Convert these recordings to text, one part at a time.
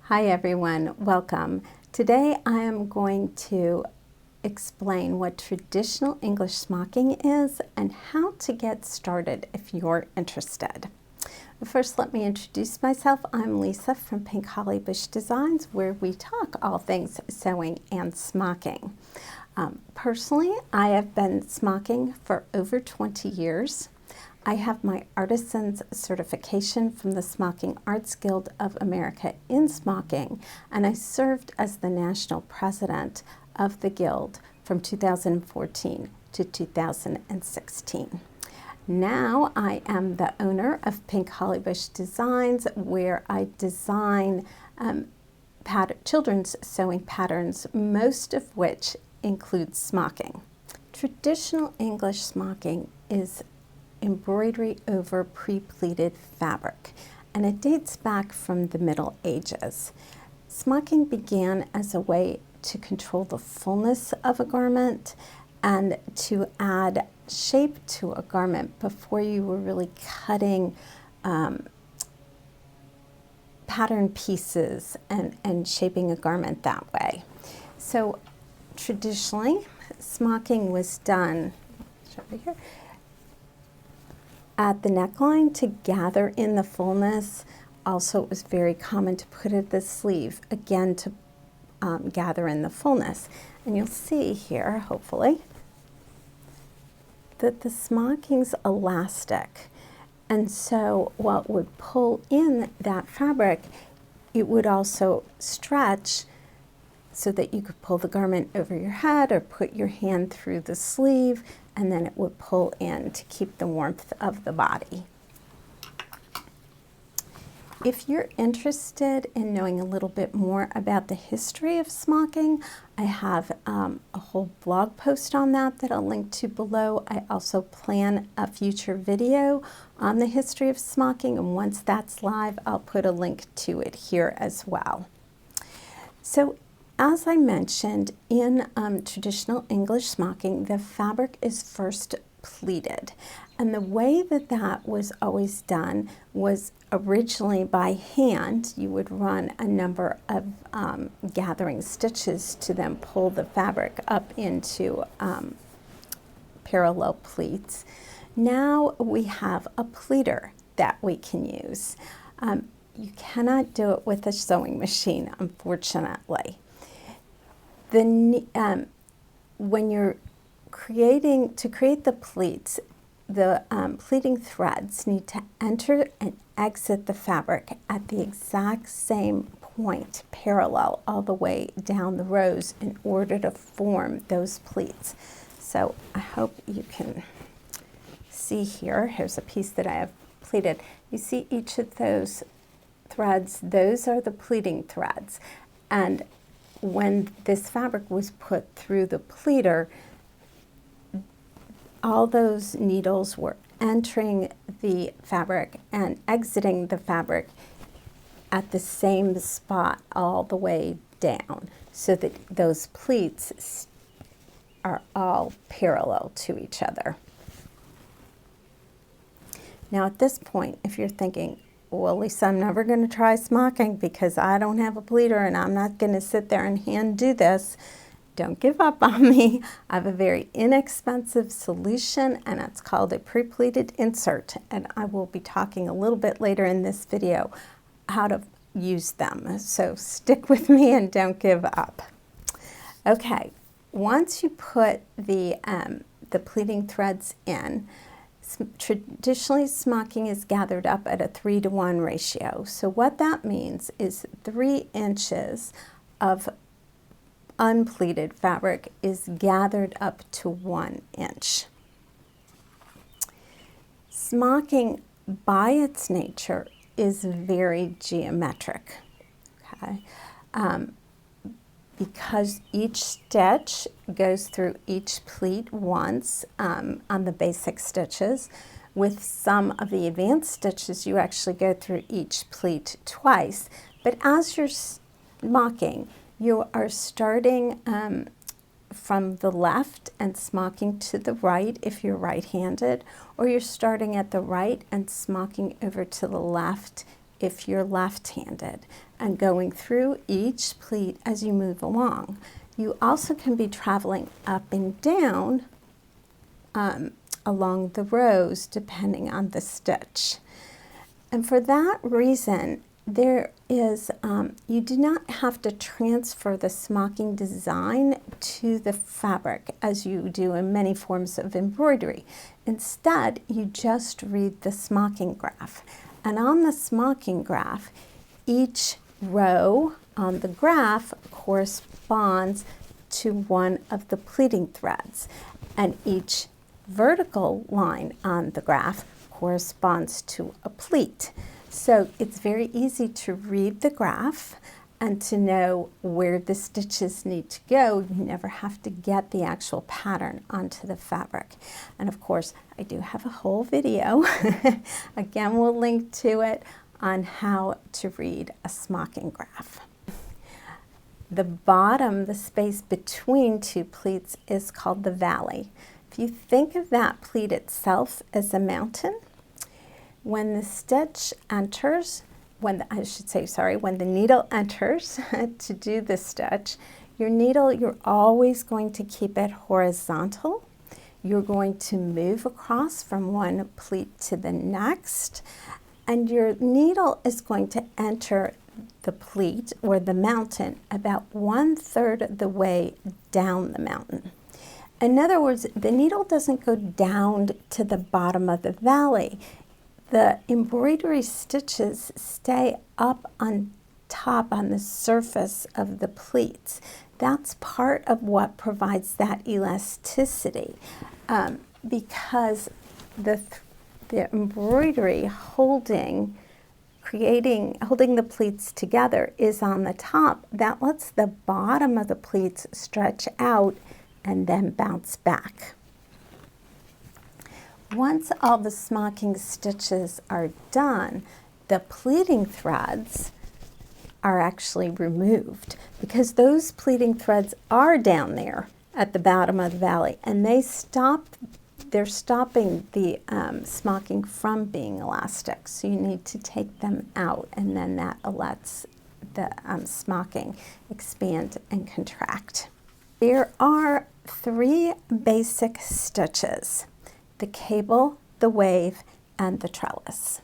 Hi everyone, welcome. Today I am going to explain what traditional English smocking is and how to get started if you're interested. First, let me introduce myself. I'm Lisa from Pink Holly Bush Designs, where we talk all things sewing and smocking. Personally, I have been smocking for over 20 years. I have my artisan's certification from the Smocking Arts Guild of America in smocking, and I served as the national president of the guild from 2014 to 2016. Now I am the owner of Pink Holly Bush Designs, where I design children's sewing patterns, most of which include smocking. Traditional English smocking is embroidery over pre-pleated fabric, and it dates back from the Middle Ages. Smocking began as a way to control the fullness of a garment and to add shape to a garment before you were really cutting pattern pieces and shaping a garment that way. So traditionally, smocking was done here at the neckline to gather in the fullness. Also, it was very common to put it at the sleeve, again to gather in the fullness. And you'll see here, hopefully, that the smocking's elastic. And so what would pull in that fabric, it would also stretch so that you could pull the garment over your head or put your hand through the sleeve, and then it would pull in to keep the warmth of the body. If you're interested in knowing a little bit more about the history of smocking, I have a whole blog post on that I'll link to below. I also plan a future video on the history of smocking, and once that's live, I'll put a link to it here as well. So, as I mentioned, in traditional English smocking, the fabric is first pleated. And the way that that was always done was originally by hand. You would run a number of gathering stitches to then pull the fabric up into parallel pleats. Now we have a pleater that we can use. You cannot do it with a sewing machine, unfortunately. When you're to create the pleats, the pleating threads need to enter and exit the fabric at the exact same point, parallel all the way down the rows, in order to form those pleats. So I hope you can see here. Here's a piece that I have pleated. You see each of those threads, those are the pleating threads. And when this fabric was put through the pleater, all those needles were entering the fabric and exiting the fabric at the same spot all the way down, so that those pleats are all parallel to each other. Now at this point, if you're thinking, well, Lisa, I'm never going to try smocking because I don't have a pleater and I'm not going to sit there and hand do this, don't give up on me. I have a very inexpensive solution, and it's called a pre-pleated insert, and I will be talking a little bit later in this video how to use them. So stick with me and don't give up. Okay, once you put the pleating threads in, traditionally smocking is gathered up at a 3-to-1 ratio. So what that means is 3 inches of unpleated fabric is gathered up to 1 inch. Smocking by its nature is very geometric, okay? Because each stitch goes through each pleat once on the basic stitches. With some of the advanced stitches, you actually go through each pleat twice. But as you're smocking, you are starting from the left and smocking to the right if you're right-handed, or you're starting at the right and smocking over to the left if you're left-handed, and going through each pleat as you move along. You also can be traveling up and down along the rows depending on the stitch. And for that reason, there is, you do not have to transfer the smocking design to the fabric as you do in many forms of embroidery. Instead, you just read the smocking graph. And on the smocking graph, each row on the graph corresponds to one of the pleating threads, and each vertical line on the graph corresponds to a pleat. So it's very easy to read the graph and to know where the stitches need to go. You never have to get the actual pattern onto the fabric. And of course, I do have a whole video. Again, we'll link to it on how to read a smocking graph. The bottom, the space between two pleats, is called the valley. If you think of that pleat itself as a mountain, when the stitch enters, when the needle enters to do the stitch, your needle, you're always going to keep it horizontal. You're going to move across from one pleat to the next, and your needle is going to enter the pleat or the mountain about 1/3 of the way down the mountain. In other words, the needle doesn't go down to the bottom of the valley. The embroidery stitches stay up on top on the surface of the pleats. That's part of what provides that elasticity, because the embroidery holding the pleats together is on the top. That lets the bottom of the pleats stretch out and then bounce back. Once all the smocking stitches are done, the pleating threads are actually removed, because those pleating threads are down there at the bottom of the valley, and they're stopping the smocking from being elastic. So you need to take them out, and then that lets the smocking expand and contract. There are 3 basic stitches: the cable, the wave, and the trellis.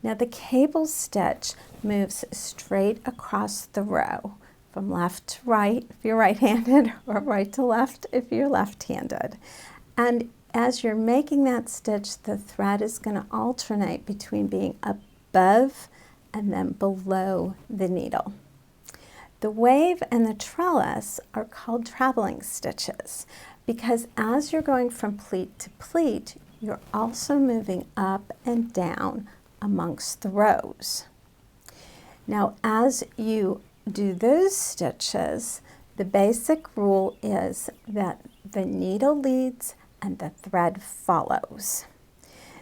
Now the cable stitch moves straight across the row from left to right if you're right-handed, or right to left if you're left-handed. And as you're making that stitch, the thread is going to alternate between being above and then below the needle. The wave and the trellis are called traveling stitches, because as you're going from pleat to pleat, you're also moving up and down amongst the rows. Now, as you do those stitches, the basic rule is that the needle leads and the thread follows.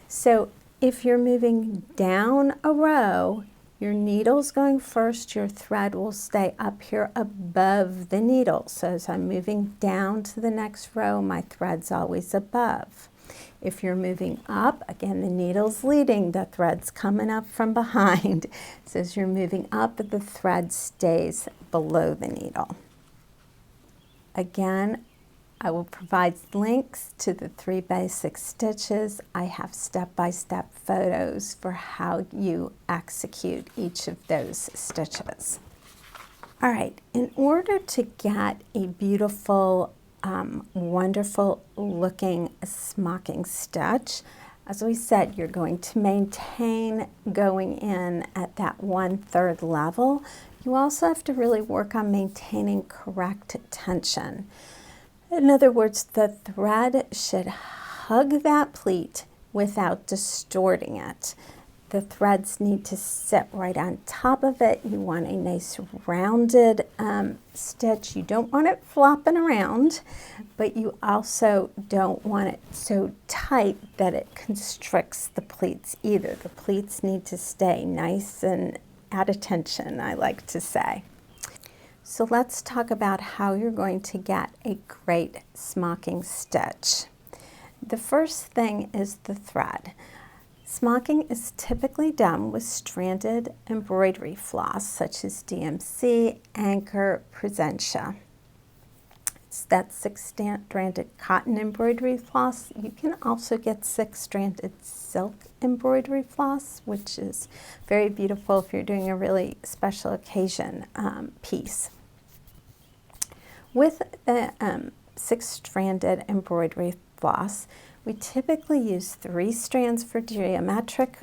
So if you're moving down a row, your needle's going first, your thread will stay up here above the needle. So as I'm moving down to the next row, my thread's always above. If you're moving up, again, the needle's leading, the thread's coming up from behind. So as you're moving up, the thread stays below the needle. Again, I will provide links to the 3 basic stitches. I have step-by-step photos for how you execute each of those stitches. All right, in order to get a beautiful, wonderful looking smocking stitch, as we said, you're going to maintain going in at that 1/3 level. You also have to really work on maintaining correct tension. In other words, the thread should hug that pleat without distorting it. The threads need to sit right on top of it. You want a nice rounded stitch. You don't want it flopping around, but you also don't want it so tight that it constricts the pleats either. The pleats need to stay nice and at attention, I like to say. So let's talk about how you're going to get a great smocking stitch. The first thing is the thread. Smocking is typically done with stranded embroidery floss such as DMC, Anchor, Presentia. It's that 6-stranded cotton embroidery floss. You can also get 6-stranded silk embroidery floss, which is very beautiful if you're doing a really special occasion piece. With the 6-stranded embroidery floss, we typically use 3 strands for geometric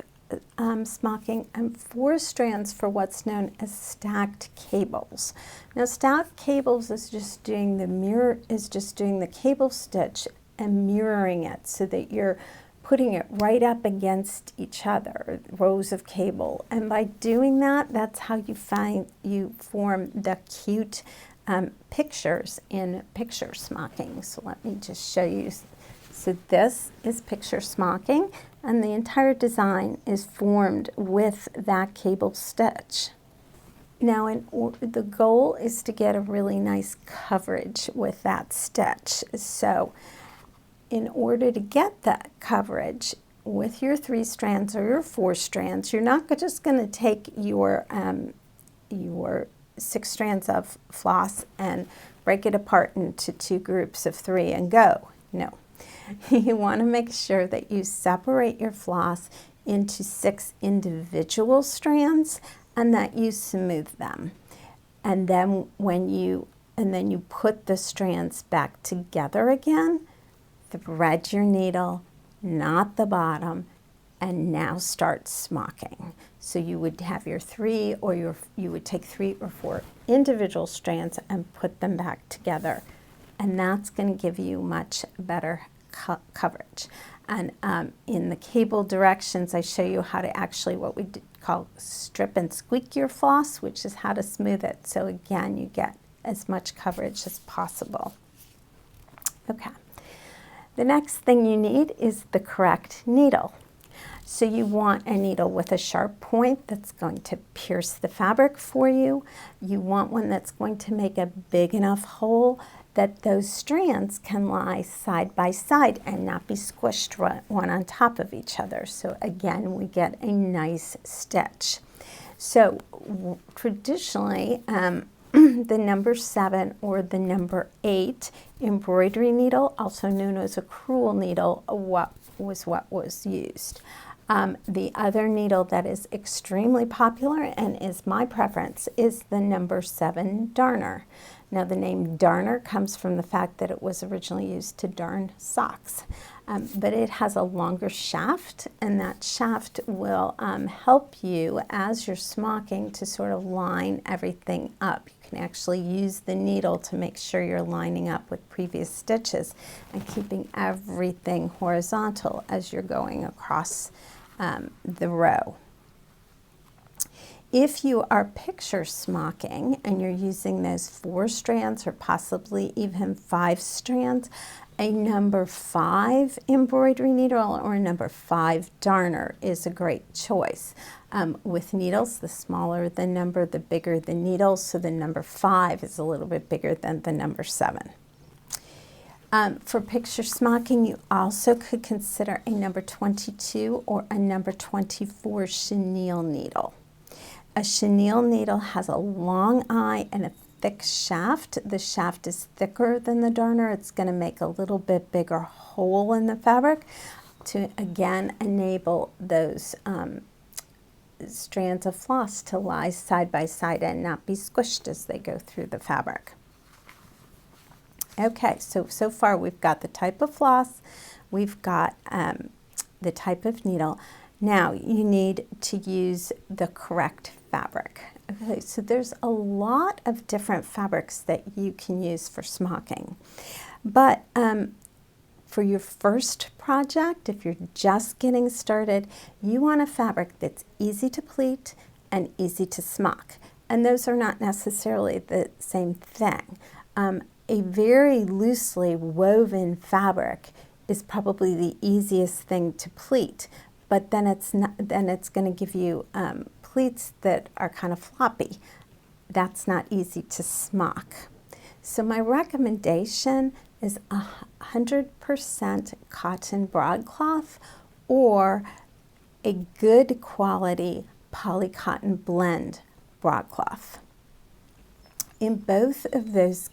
smocking and 4 strands for what's known as stacked cables. Now, stacked cables is just doing the cable stitch and mirroring it so that you're putting it right up against each other, rows of cable. And by doing that, that's how you form the cute pictures in picture smocking. So let me just show you. So this is picture smocking, and the entire design is formed with that cable stitch. Now, the goal is to get a really nice coverage with that stitch. So in order to get that coverage with your 3 strands or your 4 strands, you're not just going to take your 6 strands of floss and break it apart into 2 groups of 3 and go. No. You want to make sure that you separate your floss into 6 individual strands and that you smooth them. And then you put the strands back together again, thread your needle, knot the bottom, and now start smocking. So you would have your 3 or you would take 3 or 4 individual strands and put them back together. And that's going to give you much better coverage. And in the cable directions, I show you how to actually what we call strip and squeak your floss, which is how to smooth it. So again, you get as much coverage as possible. Okay. The next thing you need is the correct needle. So you want a needle with a sharp point that's going to pierce the fabric for you. You want one that's going to make a big enough hole that those strands can lie side by side and not be squished one on top of each other. So again, we get a nice stitch. So traditionally, the number 7 or the number 8 embroidery needle, also known as a crewel needle, was used. The other needle that is extremely popular and is my preference is the number 7 darner. Now, the name darner comes from the fact that it was originally used to darn socks, but it has a longer shaft, and that shaft will help you as you're smocking to sort of line everything up. You can actually use the needle to make sure you're lining up with previous stitches and keeping everything horizontal as you're going across the row. If you are picture smocking and you're using those 4 strands or possibly even 5 strands, a number 5 embroidery needle or a number 5 darner is a great choice. With needles, the smaller the number, the bigger the needle, so the number 5 is a little bit bigger than the number 7. For picture smocking, you also could consider a number 22 or a number 24 chenille needle. A chenille needle has a long eye and a thick shaft. The shaft is thicker than the darner. It's going to make a little bit bigger hole in the fabric to, again, enable those strands of floss to lie side by side and not be squished as they go through the fabric. Okay, so far we've got the type of floss, we've got the type of needle. Now you need to use the correct fabric. Okay, so there's a lot of different fabrics that you can use for smocking. But for your first project, if you're just getting started, you want a fabric that's easy to pleat and easy to smock. And those are not necessarily the same thing. A very loosely woven fabric is probably the easiest thing to pleat, but then it's going to give you pleats that are kind of floppy. That's not easy to smock. So my recommendation is 100% cotton broadcloth or a good quality poly cotton blend broadcloth. In both of those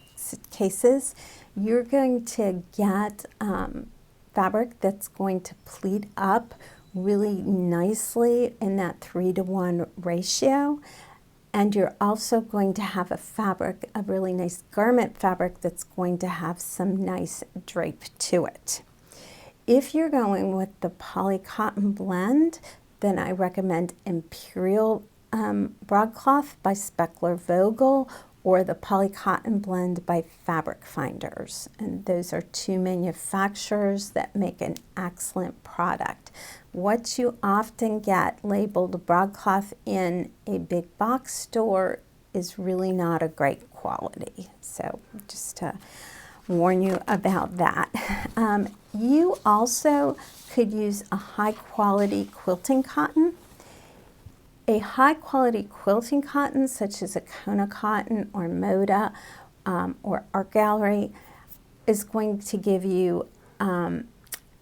cases, you're going to get fabric that's going to pleat up really nicely in that 3-to-1 ratio. And you're also going to have a really nice garment fabric that's going to have some nice drape to it. If you're going with the poly cotton blend, then I recommend Imperial broadcloth by Speckler Vogel, or the poly cotton blend by Fabric Finders. And those are two manufacturers that make an excellent product. What you often get labeled broadcloth in a big box store is really not a great quality. So just to warn you about that. You also could use a high quality quilting cotton. A high quality quilting cotton such as a Kona cotton or Moda or Art Gallery is going to give you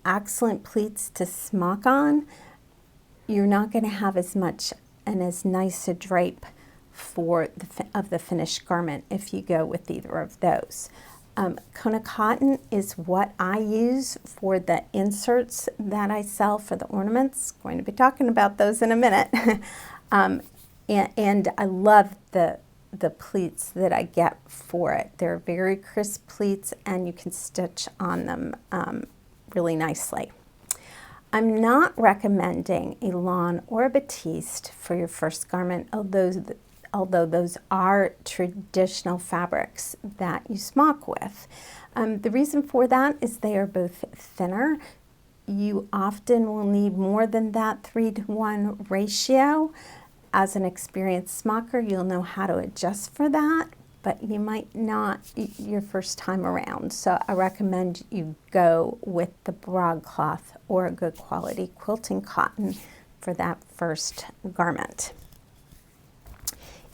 excellent pleats to smock on. You're not going to have as much and as nice a drape for the finished garment if you go with either of those. Kona cotton is what I use for the inserts that I sell for the ornaments. Going to be talking about those in a minute. And I love the pleats that I get for it. They're very crisp pleats and you can stitch on them really nicely. I'm not recommending a lawn or a batiste for your first garment, although those are traditional fabrics that you smock with. The reason for that is they are both thinner. You often will need more than that 3-to-1 ratio. As an experienced smocker, you'll know how to adjust for that, but you might not your first time around. So I recommend you go with the broadcloth or a good quality quilting cotton for that first garment.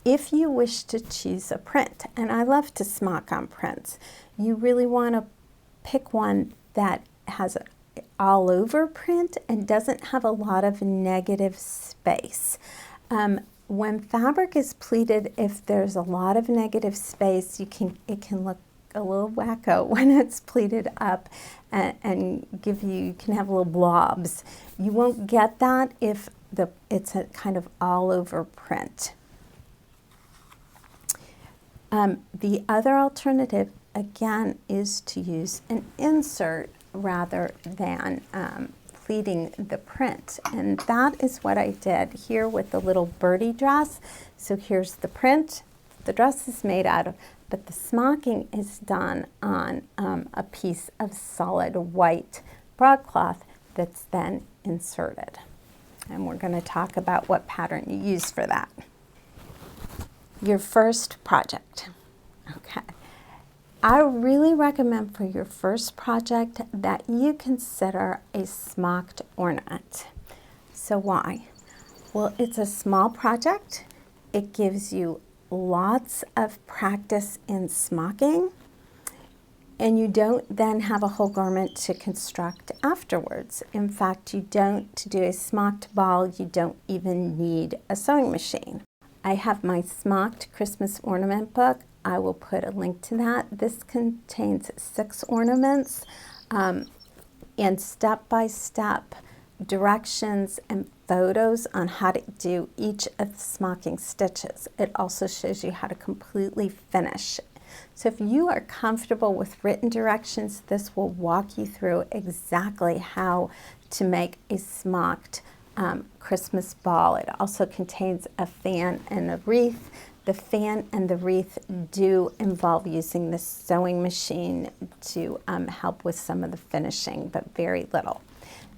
If you wish to choose a print, and I love to smock on prints, you really want to pick one that has an all over print and doesn't have a lot of negative space. When fabric is pleated, if there's a lot of negative space, it can look a little wacko when it's pleated up and you can have little blobs. You won't get that if it's a kind of all over print. The other alternative, again, is to use an insert rather than pleating the print. And that is what I did here with the little birdie dress. So here's the print. The dress is made out of, but the smocking is done on a piece of solid white broadcloth that's then inserted. And we're going to talk about what pattern you use for that. Your first project. Okay. I really recommend for your first project that you consider a smocked ornament. So why? Well, it's a small project. It gives you lots of practice in smocking, and you don't then have a whole garment to construct afterwards. In fact, to do a smocked ball, you don't even need a sewing machine. I have my Smocked Christmas ornament book. I will put a link to that. This contains 6 ornaments and step-by-step directions and photos on how to do each of the smocking stitches. It also shows you how to completely finish. So if you are comfortable with written directions, this will walk you through exactly how to make a smocked Christmas ball. It also contains a fan and a wreath. The fan and the wreath do involve using the sewing machine to help with some of the finishing, but very little.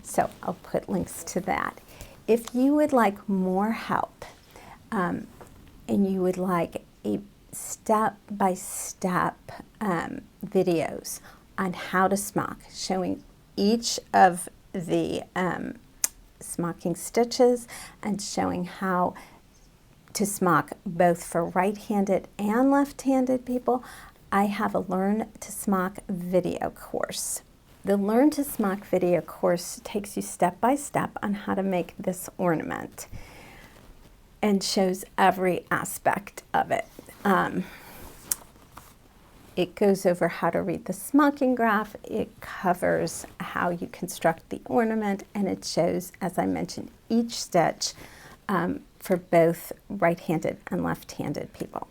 So I'll put links to that. If you would like more help and you would like a step-by-step videos on how to smock, showing each of the smocking stitches and showing how to smock both for right-handed and left-handed people, I have a Learn to Smock video course The Learn to Smock video course takes you step by step on how to make this ornament and shows every aspect of it. It goes over how to read the smocking graph, it covers how you construct the ornament, and it shows, as I mentioned, each stitch for both right-handed and left-handed people.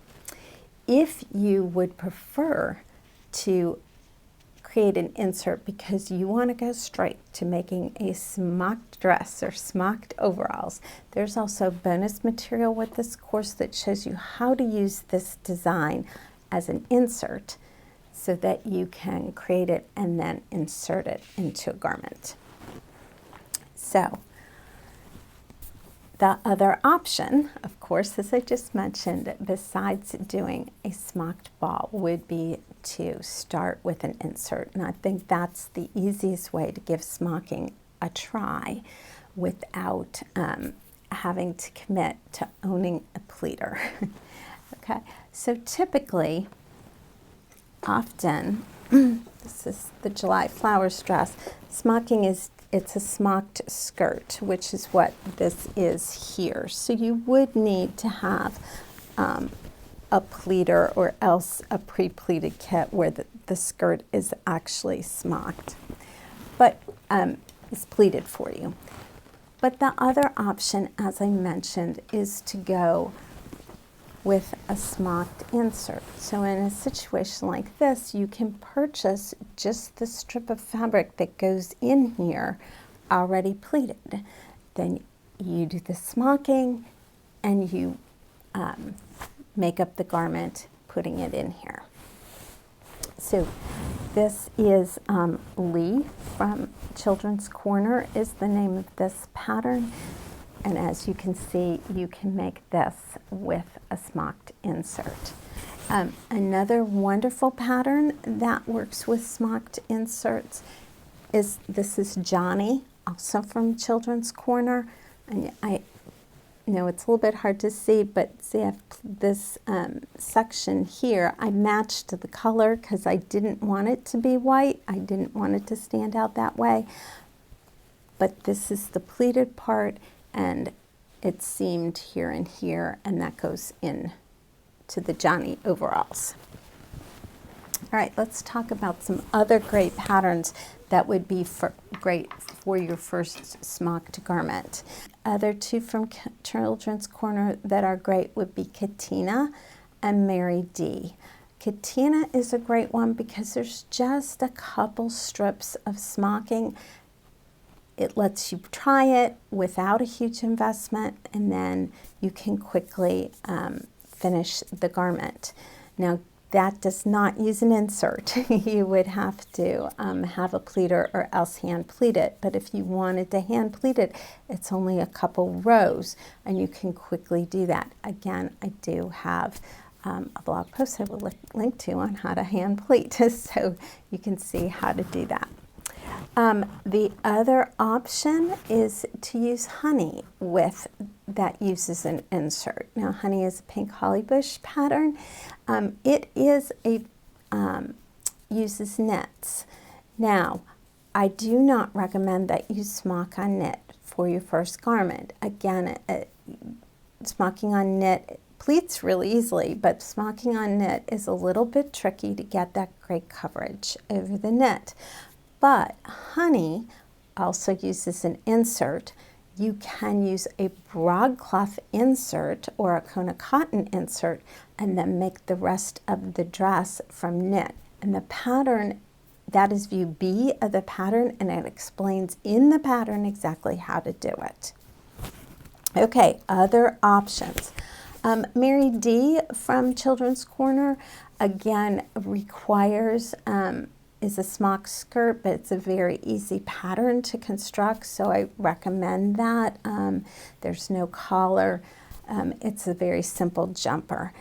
If you would prefer to create an insert because you want to go straight to making a smocked dress or smocked overalls, there's also bonus material with this course that shows you how to use this design as an insert so that you can create it and then insert it into a garment. So the other option, of course, as I just mentioned, besides doing a smocked ball, would be to start with an insert. And I think that's the easiest way to give smocking a try without having to commit to owning a pleater. Okay, so typically, often, this is the July Flowers dress, smocking it's a smocked skirt, which is what this is here. So you would need to have a pleater or else a pre-pleated kit where the skirt is actually smocked, but is pleated for you. But the other option, as I mentioned, is to go with a smocked insert. So in a situation like this, you can purchase just the strip of fabric that goes in here already pleated. Then you do the smocking and you make up the garment, putting it in here. So this is Lee from Children's Corner is the name of this pattern. And as you can see, you can make this with a smocked insert. Another wonderful pattern that works with smocked inserts is, this is Johnny, also from Children's Corner. And I know it's a little bit hard to see, but see this section here, I matched the color because I didn't want it to be white. I didn't want it to stand out that way. But this is the pleated part, and it's seamed here and here, and that goes in to the Johnny overalls. All right, let's talk about some other great patterns that would be great for your first smocked garment. Other two from Children's Corner that are great would be Katina and Mary D. Katina is a great one because there's just a couple strips of smocking. It lets you try it without a huge investment, and then you can quickly finish the garment. Now, that does not use an insert. You would have to have a pleater or else hand pleat it. But if you wanted to hand pleat it, it's only a couple rows, and you can quickly do that. Again, I do have a blog post I will link to on how to hand pleat, so you can see how to do that. The other option is to use honey that uses an insert. Now, honey is a pink holly bush pattern. It is uses knits. Now, I do not recommend that you smock on knit for your first garment. Again, smocking on knit pleats really easily, but smocking on knit is a little bit tricky to get that great coverage over the knit. But honey also uses an insert. You can use a broadcloth insert or a Kona cotton insert and then make the rest of the dress from knit. And the pattern, that is view B of the pattern, and it explains in the pattern exactly how to do it. Okay, other options. Mary D from Children's Corner, again, requires is a smock skirt, but it's a very easy pattern to construct, so I recommend that. There's no collar. It's a very simple jumper.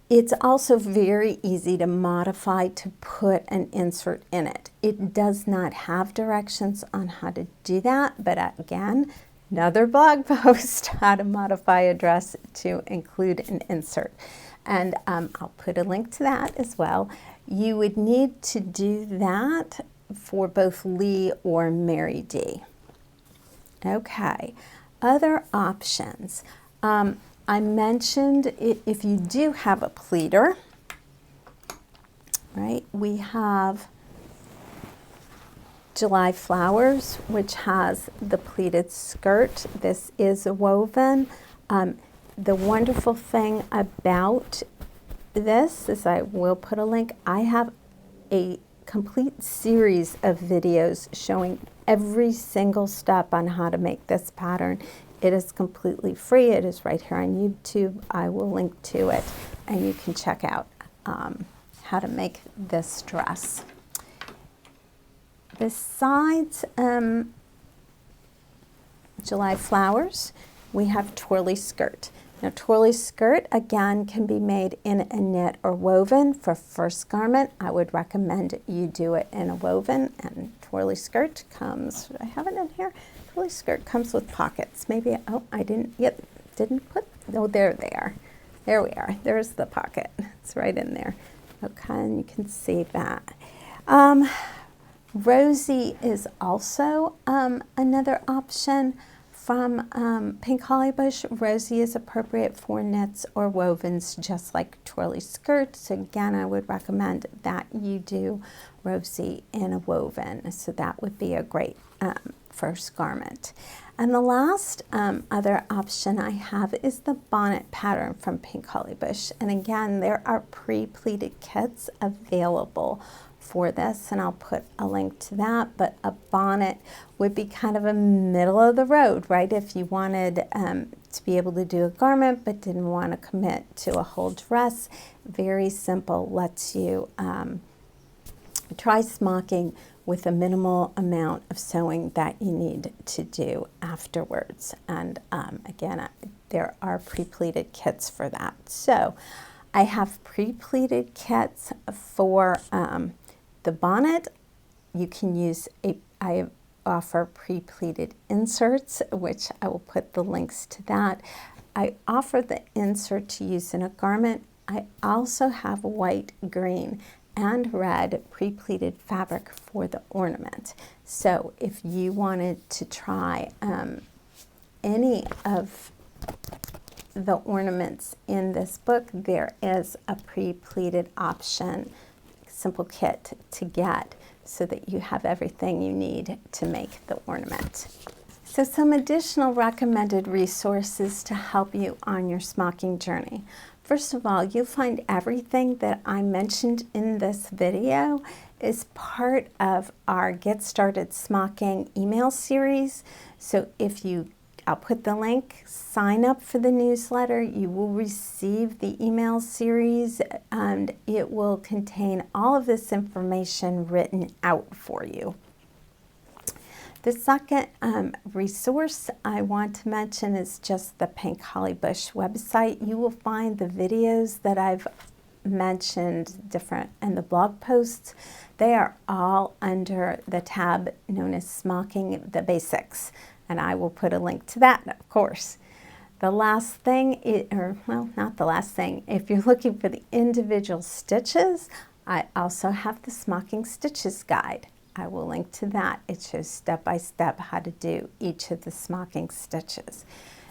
It's also very easy to modify to put an insert in it. It does not have directions on how to do that, but again, another blog post, how to modify a dress to include an insert. And I'll put a link to that as well. You would need to do that for both Lee or Mary D. Okay, other options. I mentioned if you do have a pleater, right, we have July Flowers, which has the pleated skirt. This is a woven. The wonderful thing about this is, I will put a link, I have a complete series of videos showing every single step on how to make this pattern. It is completely free. It is right here on YouTube. I will link to it, and you can check out how to make this dress. Besides July Flowers, we have Twirly Skirt. Now, Twirly Skirt, again, can be made in a knit or woven. For first garment, I would recommend you do it in a woven. And Twirly Skirt comes, I have it in here. Twirly Skirt comes with pockets. Maybe, oh, I didn't, yep, didn't put, oh, there they are. There we are. There's the pocket. It's right in there. Okay, and you can see that. Rosy is also another option from Pink Hollybush. Rosy is appropriate for knits or wovens, just like Twirly Skirt. So again, I would recommend that you do Rosy in a woven. So that would be a great first garment. And the last other option I have is the Bonnet Pattern from Pink Hollybush. And again, there are pre-pleated kits available for this, and I'll put a link to that. But a bonnet would be kind of a middle of the road, right? If you wanted to be able to do a garment but didn't want to commit to a whole dress, very simple, lets you try smocking with a minimal amount of sewing that you need to do afterwards. And again, there are pre-pleated kits for that. So I have pre-pleated kits for the bonnet. You can use I offer pre-pleated inserts, which I will put the links to that. I offer the insert to use in a garment. I also have white, green, and red pre-pleated fabric for the ornament. So if you wanted to try any of the ornaments in this book, there is a pre-pleated option, simple kit to get, so that you have everything you need to make the ornament. So some additional recommended resources to help you on your smocking journey. First of all, you'll find everything that I mentioned in this video is part of our Get Started Smocking email series. So if you, I'll put the link, sign up for the newsletter, you will receive the email series, and it will contain all of this information written out for you. The second resource I want to mention is just the Pink Hollybush website. You will find the videos that I've mentioned different and the blog posts. They are all under the tab known as Smocking the Basics, and I will put a link to that, of course. The last thing, well, not the last thing, if you're looking for the individual stitches, I also have the Smocking Stitches Guide. I will link to that. It shows step-by-step how to do each of the smocking stitches.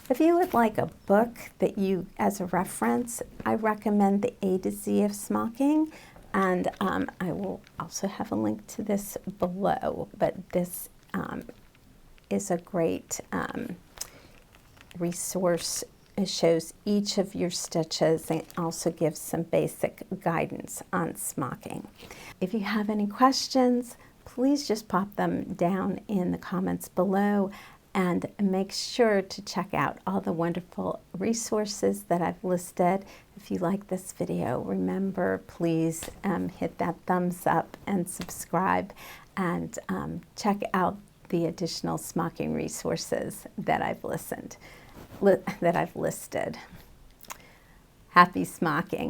If you would like a book that you, as a reference, I recommend the A to Z of Smocking, and I will also have a link to this below, but this is a great resource. It shows each of your stitches and also gives some basic guidance on smocking. If you have any questions, please just pop them down in the comments below, and make sure to check out all the wonderful resources that I've listed. If you like this video, remember, please hit that thumbs up and subscribe, and check out the additional smocking resources that I've listed. Happy smocking!